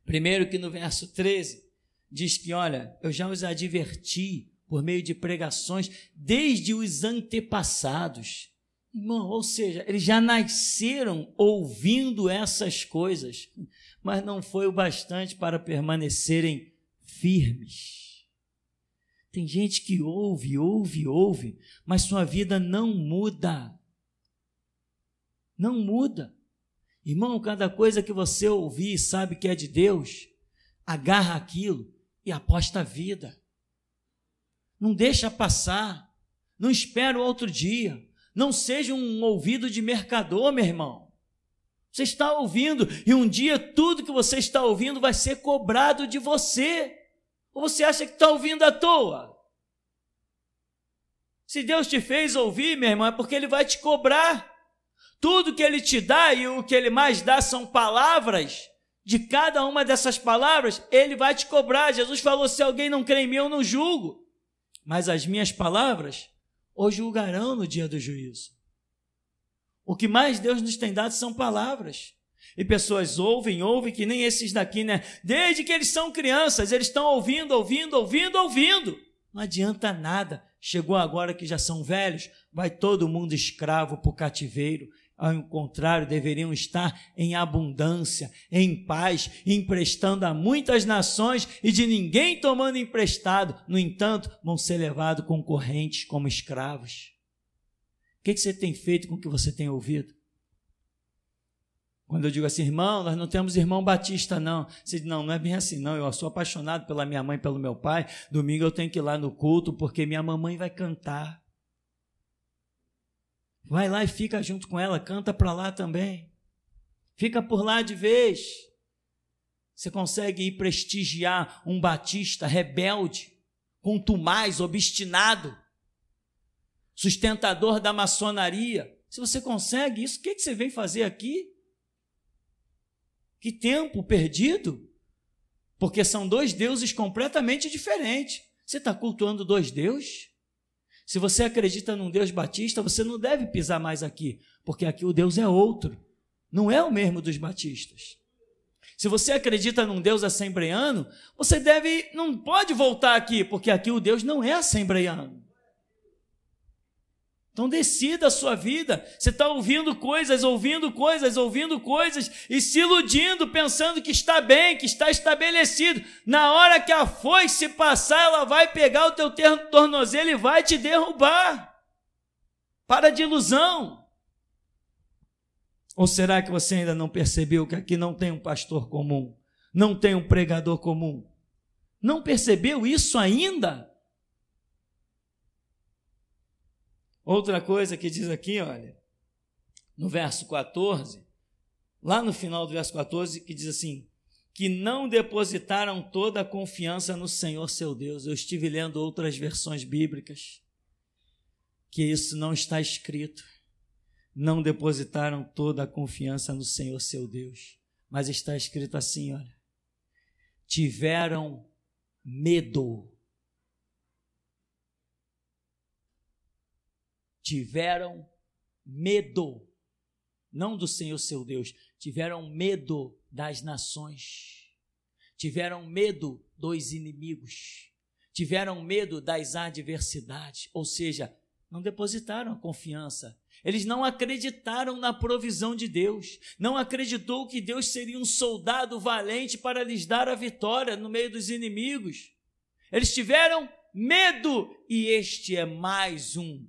Primeiro, que no verso 13 diz que, olha, eu já os adverti por meio de pregações desde os antepassados. Irmão, ou seja, eles já nasceram ouvindo essas coisas, mas não foi o bastante para permanecerem firmes. Tem gente que ouve, mas sua vida não muda. Não muda. Irmão, cada coisa que você ouvir e sabe que é de Deus, agarra aquilo e aposta a vida. Não deixa passar, não espera o outro dia, não seja um ouvido de mercador, meu irmão. Você está ouvindo e um dia tudo que você está ouvindo vai ser cobrado de você. Ou você acha que está ouvindo à toa? Se Deus te fez ouvir, meu irmão, é porque Ele vai te cobrar. Tudo que Ele te dá e o que Ele mais dá são palavras. De cada uma dessas palavras, Ele vai te cobrar. Jesus falou, se alguém não crê em mim, eu não julgo. Mas as minhas palavras o julgarão no dia do juízo. O que mais Deus nos tem dado são palavras. E pessoas ouvem, que nem esses daqui, né? Desde que eles são crianças, eles estão ouvindo. Não adianta nada. Chegou agora que já são velhos, vai todo mundo escravo para o cativeiro. Ao contrário, deveriam estar em abundância, em paz, emprestando a muitas nações e de ninguém tomando emprestado. No entanto, vão ser levados com correntes como escravos. O que você tem feito com o que você tem ouvido? Quando eu digo assim, irmão, nós não temos irmão batista, não. Você diz, não é bem assim, não. Eu sou apaixonado pela minha mãe, pelo meu pai. Domingo eu tenho que ir lá no culto porque minha mamãe vai cantar. Vai lá e fica junto com ela, canta para lá também. Fica por lá de vez. Você consegue ir prestigiar um batista rebelde, contumaz, obstinado, sustentador da maçonaria? Se você consegue isso, o que você vem fazer aqui? Que tempo perdido? Porque são dois deuses completamente diferentes. Você está cultuando dois deuses? Se você acredita num Deus batista, você não deve pisar mais aqui, porque aqui o Deus é outro, não é o mesmo dos batistas. Se você acredita num Deus assembleiano, você não pode voltar aqui, porque aqui o Deus não é assembleiano. Então decida a sua vida. Você está ouvindo coisas e se iludindo, pensando que está bem, que está estabelecido. Na hora que a foice passar, ela vai pegar o teu tornozelo e vai te derrubar. Para de ilusão. Ou será que você ainda não percebeu que aqui não tem um pastor comum? Não tem um pregador comum? Não percebeu isso ainda? Outra coisa que diz aqui, olha, no verso 14, lá no final do verso 14, que diz assim, que não depositaram toda a confiança no Senhor seu Deus. Eu estive lendo outras versões bíblicas, que isso não está escrito. Não depositaram toda a confiança no Senhor seu Deus, mas está escrito assim, olha, tiveram medo. Tiveram medo, não do Senhor seu Deus, tiveram medo das nações, tiveram medo dos inimigos, tiveram medo das adversidades, ou seja, não depositaram a confiança. Eles não acreditaram na provisão de Deus, não acreditou que Deus seria um soldado valente para lhes dar a vitória no meio dos inimigos. Eles tiveram medo, e este é mais um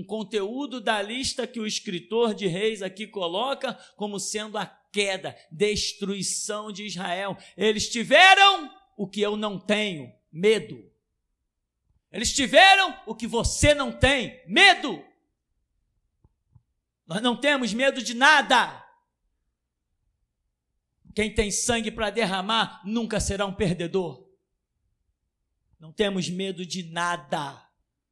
conteúdo da lista que o escritor de Reis aqui coloca como sendo a queda, destruição de Israel. Eles tiveram o que eu não tenho, medo. Eles tiveram o que você não tem, medo. Nós não temos medo de nada. Quem tem sangue para derramar nunca será um perdedor. Não temos medo de nada.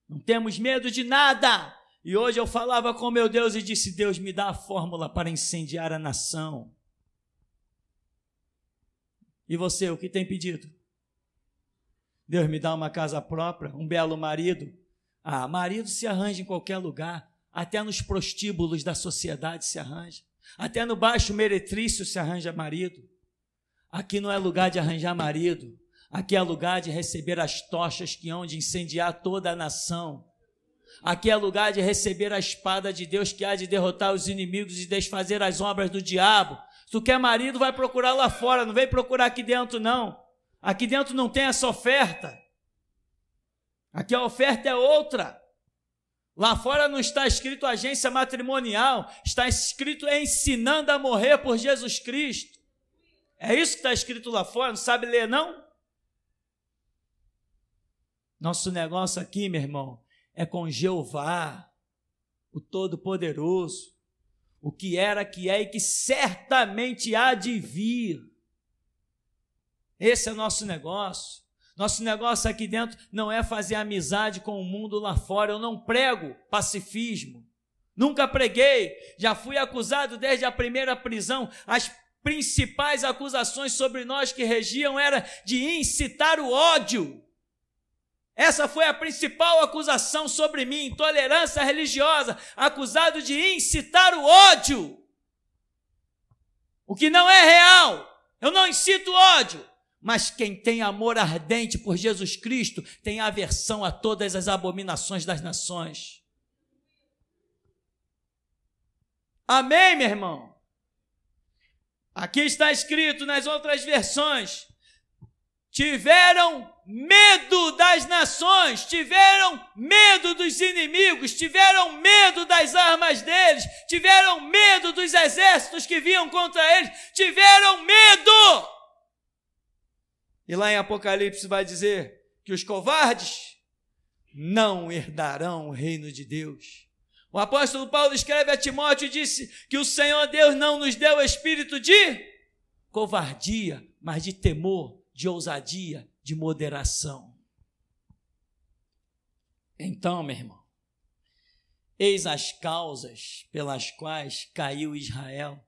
Não temos medo de nada. E hoje eu falava com meu Deus e disse, Deus, me dá a fórmula para incendiar a nação. E você, o que tem pedido? Deus, me dá uma casa própria, um belo marido. Marido se arranja em qualquer lugar. Até nos prostíbulos da sociedade se arranja. Até no baixo meretrício se arranja marido. Aqui não é lugar de arranjar marido. Aqui é lugar de receber as tochas que hão de incendiar toda a nação. Aqui é lugar de receber a espada de Deus que há de derrotar os inimigos e desfazer as obras do diabo. Se tu quer marido, vai procurar lá fora, não vem procurar aqui dentro não. Aqui dentro não tem essa oferta. Aqui a oferta é outra. Lá fora não está escrito agência matrimonial, está escrito ensinando a morrer por Jesus Cristo. É isso que está escrito lá fora, não sabe ler não? Nosso negócio aqui, meu irmão, é com Jeová, o Todo-Poderoso, o que era, que é e que certamente há de vir. Esse é nosso negócio. Nosso negócio aqui dentro não é fazer amizade com o mundo lá fora. Eu não prego pacifismo. Nunca preguei. Já fui acusado desde a primeira prisão. As principais acusações sobre nós que regiam era de incitar o ódio. Essa foi a principal acusação sobre mim, intolerância religiosa, acusado de incitar o ódio. O que não é real. Eu não incito ódio. Mas quem tem amor ardente por Jesus Cristo tem aversão a todas as abominações das nações. Amém, meu irmão? Aqui está escrito nas outras versões, tiveram medo das nações, tiveram medo dos inimigos, tiveram medo das armas deles, tiveram medo dos exércitos que vinham contra eles, tiveram medo. E lá em Apocalipse vai dizer que os covardes não herdarão o reino de Deus. O apóstolo Paulo escreve a Timóteo e disse que o Senhor Deus não nos deu espírito de covardia, mas de temor, de ousadia, de moderação. Então, meu irmão, eis as causas pelas quais caiu Israel,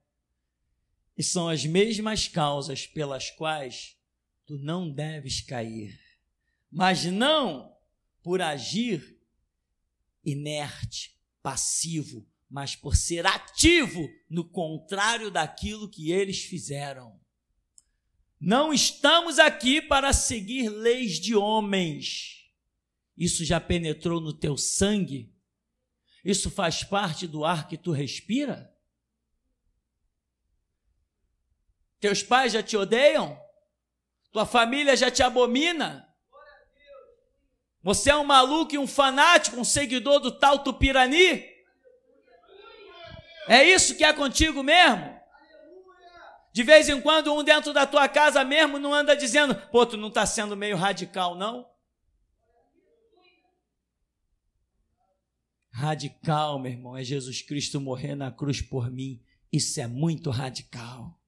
e são as mesmas causas pelas quais tu não deves cair, mas não por agir inerte, passivo, mas por ser ativo no contrário daquilo que eles fizeram. Não estamos aqui para seguir leis de homens. Isso já penetrou no teu sangue? Isso faz parte do ar que tu respira? Teus pais já te odeiam? Tua família já te abomina? Você é um maluco e um fanático, um seguidor do tal Tupirani? É isso que é contigo mesmo? De vez em quando, um dentro da tua casa mesmo não anda dizendo, pô, tu não está sendo meio radical, não? Radical, meu irmão, é Jesus Cristo morrer na cruz por mim. Isso é muito radical.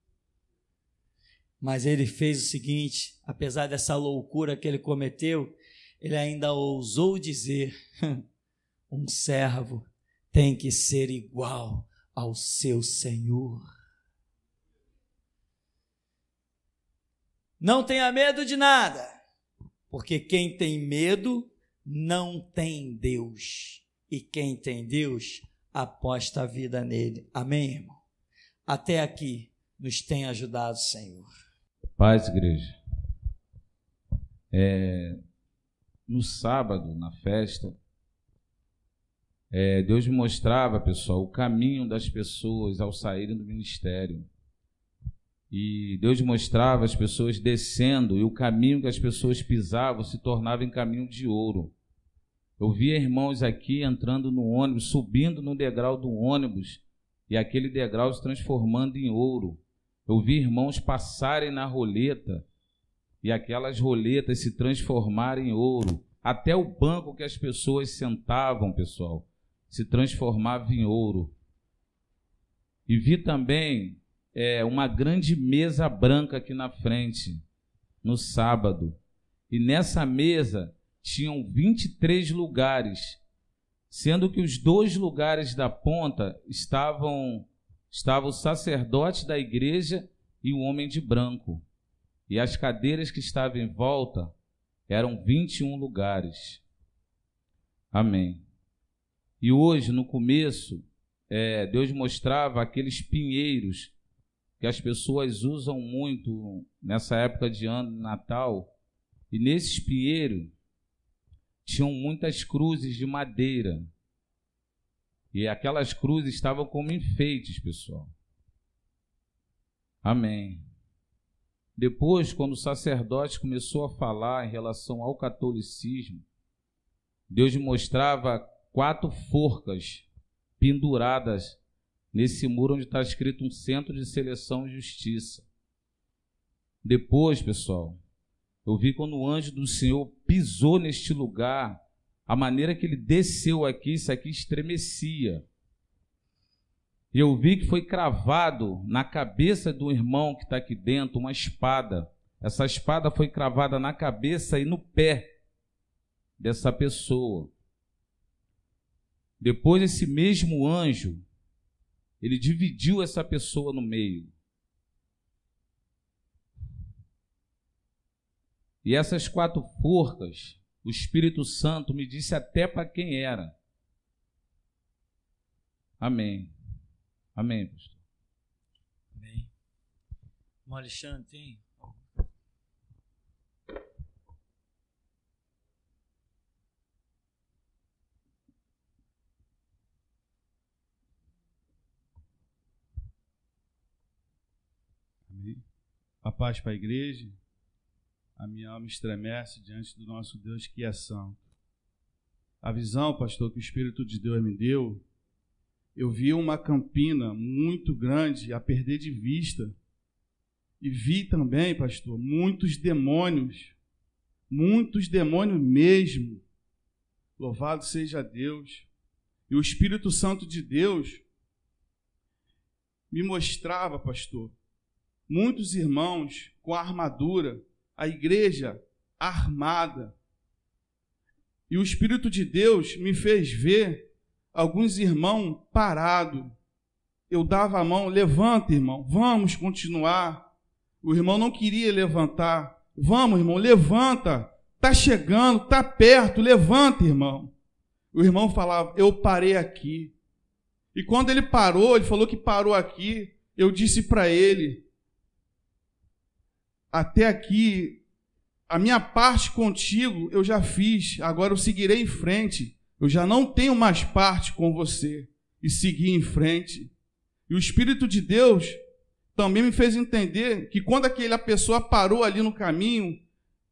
Mas ele fez o seguinte, apesar dessa loucura que ele cometeu, ele ainda ousou dizer, um servo tem que ser igual ao seu Senhor. Não tenha medo de nada, porque quem tem medo não tem Deus. E quem tem Deus, aposta a vida nele. Amém, irmão? Até aqui nos tem ajudado, Senhor. Paz, igreja. No sábado, na festa, Deus me mostrava, pessoal, o caminho das pessoas ao saírem do ministério. E Deus mostrava as pessoas descendo, e o caminho que as pessoas pisavam se tornava em caminho de ouro. Eu via irmãos aqui entrando no ônibus, subindo no degrau do ônibus, e aquele degrau se transformando em ouro. Eu vi irmãos passarem na roleta, e aquelas roletas se transformarem em ouro. Até o banco que as pessoas sentavam, pessoal, se transformava em ouro. E vi também uma grande mesa branca aqui na frente, no sábado. E nessa mesa tinham 23 lugares, sendo que os 2 lugares da ponta estavam o sacerdote da igreja e o homem de branco. E as cadeiras que estavam em volta eram 21 lugares. Amém. E hoje, no começo, Deus mostrava aqueles pinheiros que as pessoas usam muito nessa época de ano, Natal. E nesses pinheiros tinham muitas cruzes de madeira. E aquelas cruzes estavam como enfeites, pessoal. Amém. Depois, quando o sacerdote começou a falar em relação ao catolicismo, Deus mostrava 4 forcas penduradas nesse muro onde está escrito um centro de seleção e justiça. Depois, pessoal, eu vi quando o anjo do Senhor pisou neste lugar, a maneira que ele desceu aqui, isso aqui estremecia. E eu vi que foi cravado na cabeça do irmão que está aqui dentro uma espada. Essa espada foi cravada na cabeça e no pé dessa pessoa. Depois esse mesmo anjo, ele dividiu essa pessoa no meio. E essas 4 forcas, o Espírito Santo me disse até para quem era. Amém. Amém, pastor. Amém. Irmão Alexandre, tem? Amém. A paz para a igreja. A minha alma estremece diante do nosso Deus que é santo. A visão, pastor, que o Espírito de Deus me deu, eu vi uma campina muito grande a perder de vista. E vi também, pastor, muitos demônios mesmo. Louvado seja Deus. E o Espírito Santo de Deus me mostrava, pastor, muitos irmãos com a armadura, a igreja armada. E o Espírito de Deus me fez ver alguns irmãos parados. Eu dava a mão, levanta, irmão, vamos continuar. O irmão não queria levantar. Vamos, irmão, levanta. Está chegando, está perto, levanta, irmão. O irmão falava, eu parei aqui. E quando ele parou, ele falou que parou aqui, eu disse para ele: até aqui, a minha parte contigo eu já fiz, agora eu seguirei em frente. Eu já não tenho mais parte com você. E segui em frente. E o Espírito de Deus também me fez entender que quando aquela pessoa parou ali no caminho,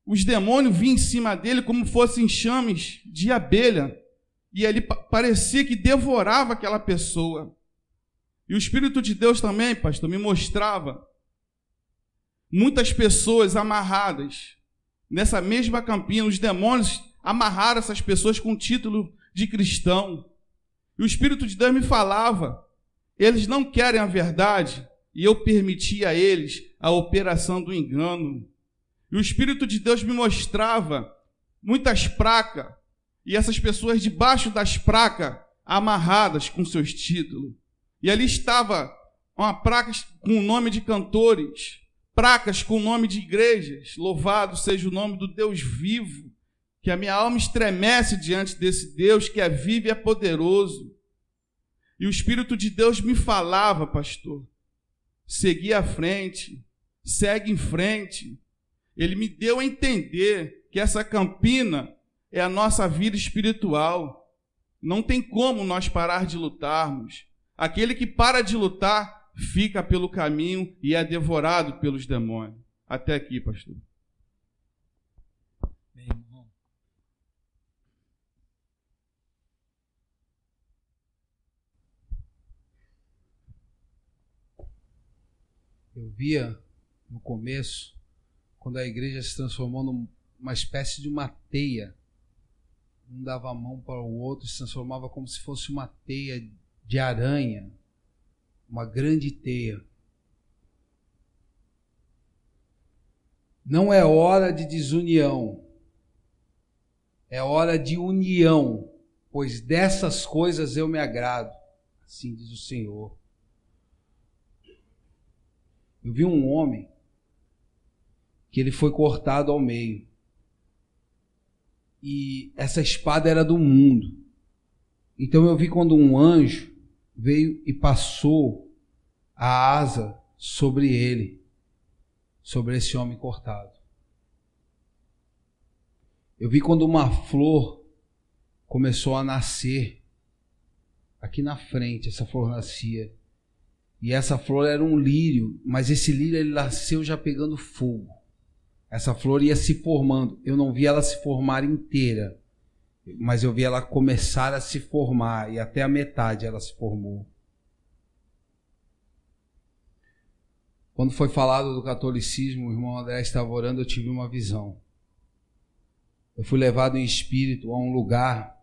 os demônios vinham em cima dele como fossem enxames de abelha. E ele parecia que devorava aquela pessoa. E o Espírito de Deus também, pastor, me mostrava muitas pessoas amarradas. Nessa mesma campina, os demônios amarraram essas pessoas com título de cristão. E o Espírito de Deus me falava: eles não querem a verdade, e eu permiti a eles a operação do engano. E o Espírito de Deus me mostrava muitas placas, e essas pessoas debaixo das placas, amarradas com seus títulos. E ali estava uma placa com o nome de cantores, placas com o nome de igrejas. Louvado seja o nome do Deus vivo, que a minha alma estremece diante desse Deus que é vivo e é poderoso. E o Espírito de Deus me falava: pastor, segui à frente, segue em frente. Ele me deu a entender que essa campina é a nossa vida espiritual. Não tem como nós parar de lutarmos. Aquele que para de lutar fica pelo caminho e é devorado pelos demônios. Até aqui, pastor. Meu irmão, eu via no começo, quando a igreja se transformou numa espécie de uma teia. Um dava a mão para o outro, se transformava como se fosse uma teia de aranha, uma grande teia. Não é hora de desunião, é hora de união, pois dessas coisas eu me agrado, assim diz o Senhor. Eu vi um homem que ele foi cortado ao meio. E essa espada era do mundo. Então eu vi quando um anjo veio e passou a asa sobre ele, sobre esse homem cortado. Eu vi quando uma flor começou a nascer aqui na frente. Essa flor nascia. E essa flor era um lírio, mas esse lírio ele nasceu já pegando fogo. Essa flor ia se formando. Eu não vi ela se formar inteira, mas eu vi ela começar a se formar, e até a metade ela se formou. Quando foi falado do catolicismo, o irmão André estava orando, eu tive uma visão. Eu fui levado em espírito a um lugar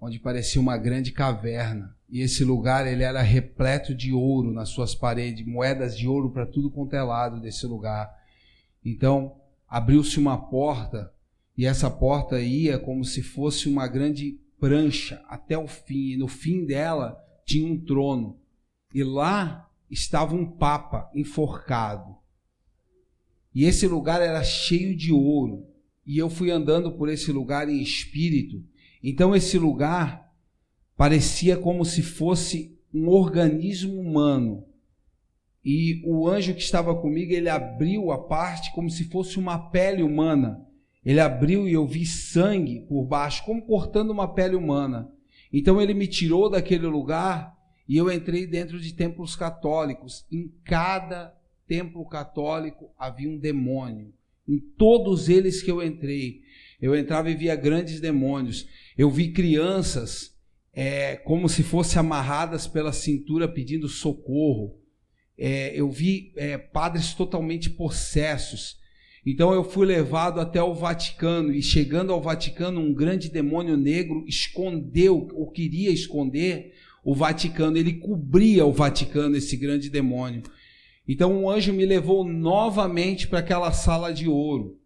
onde parecia uma grande caverna. E esse lugar ele era repleto de ouro nas suas paredes, moedas de ouro para tudo quanto é lado desse lugar. Então, abriu-se uma porta, e essa porta ia como se fosse uma grande prancha até o fim, e no fim dela tinha um trono, e lá estava um papa enforcado, e esse lugar era cheio de ouro, e eu fui andando por esse lugar em espírito. Então esse lugar parecia como se fosse um organismo humano. E o anjo que estava comigo, ele abriu a parte como se fosse uma pele humana. Ele abriu e eu vi sangue por baixo, como cortando uma pele humana. Então ele me tirou daquele lugar e eu entrei dentro de templos católicos. Em cada templo católico havia um demônio. Em todos eles que eu entrava e via grandes demônios. Eu vi crianças como se fossem amarradas pela cintura pedindo socorro. Eu vi padres totalmente possessos. Então eu fui levado até o Vaticano, e chegando ao Vaticano, um grande demônio negro escondeu, ou queria esconder, o Vaticano. Ele cobria o Vaticano, esse grande demônio. Então um anjo me levou novamente para aquela sala de ouro.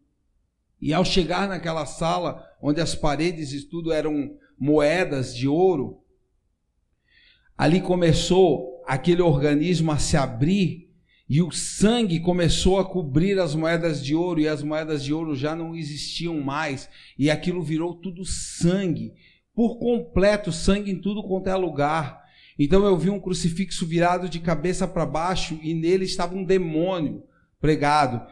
E ao chegar naquela sala, onde as paredes e tudo eram moedas de ouro, ali começou aquele organismo a se abrir, e o sangue começou a cobrir as moedas de ouro, e as moedas de ouro já não existiam mais, e aquilo virou tudo sangue, por completo, sangue em tudo quanto é lugar. Então eu vi um crucifixo virado de cabeça para baixo e nele estava um demônio pregado.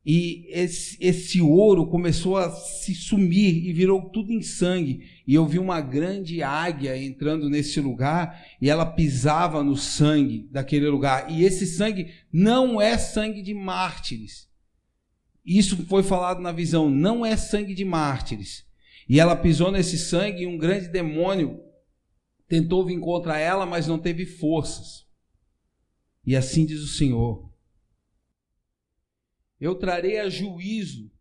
E esse ouro começou a se sumir e virou tudo em sangue. E eu vi uma grande águia entrando nesse lugar e ela pisava no sangue daquele lugar. E esse sangue não é sangue de mártires. Isso foi falado na visão, não é sangue de mártires. E ela pisou nesse sangue e um grande demônio tentou vir contra ela, mas não teve forças. E assim diz o Senhor: eu trarei a juízo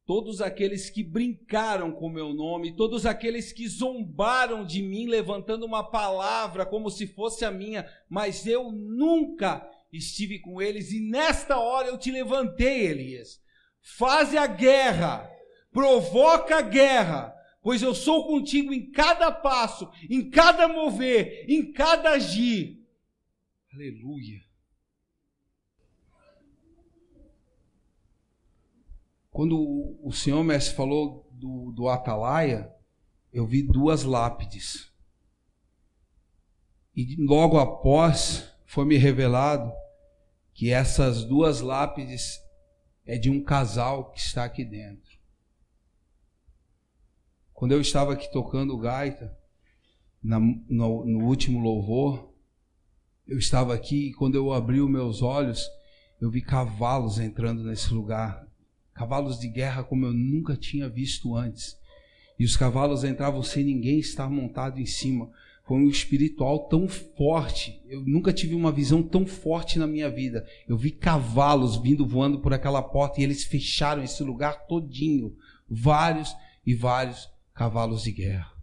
todos aqueles que brincaram com meu nome, todos aqueles que zombaram de mim, levantando uma palavra como se fosse a minha, mas eu nunca estive com eles, e nesta hora eu te levantei, Elias. Faze a guerra, provoca a guerra, pois eu sou contigo em cada passo, em cada mover, em cada agir. Aleluia. Quando o Senhor Mestre falou do Atalaia, eu vi 2 lápides. E logo após foi me revelado que essas 2 lápides é de um casal que está aqui dentro. Quando eu estava aqui tocando gaita, no último louvor, eu estava aqui e quando eu abri os meus olhos, eu vi cavalos entrando nesse lugar. Cavalos de guerra como eu nunca tinha visto antes. E os cavalos entravam sem ninguém estar montado em cima. Foi um espiritual tão forte. Eu nunca tive uma visão tão forte na minha vida. Eu vi cavalos vindo voando por aquela porta e eles fecharam esse lugar todinho. Vários e vários cavalos de guerra.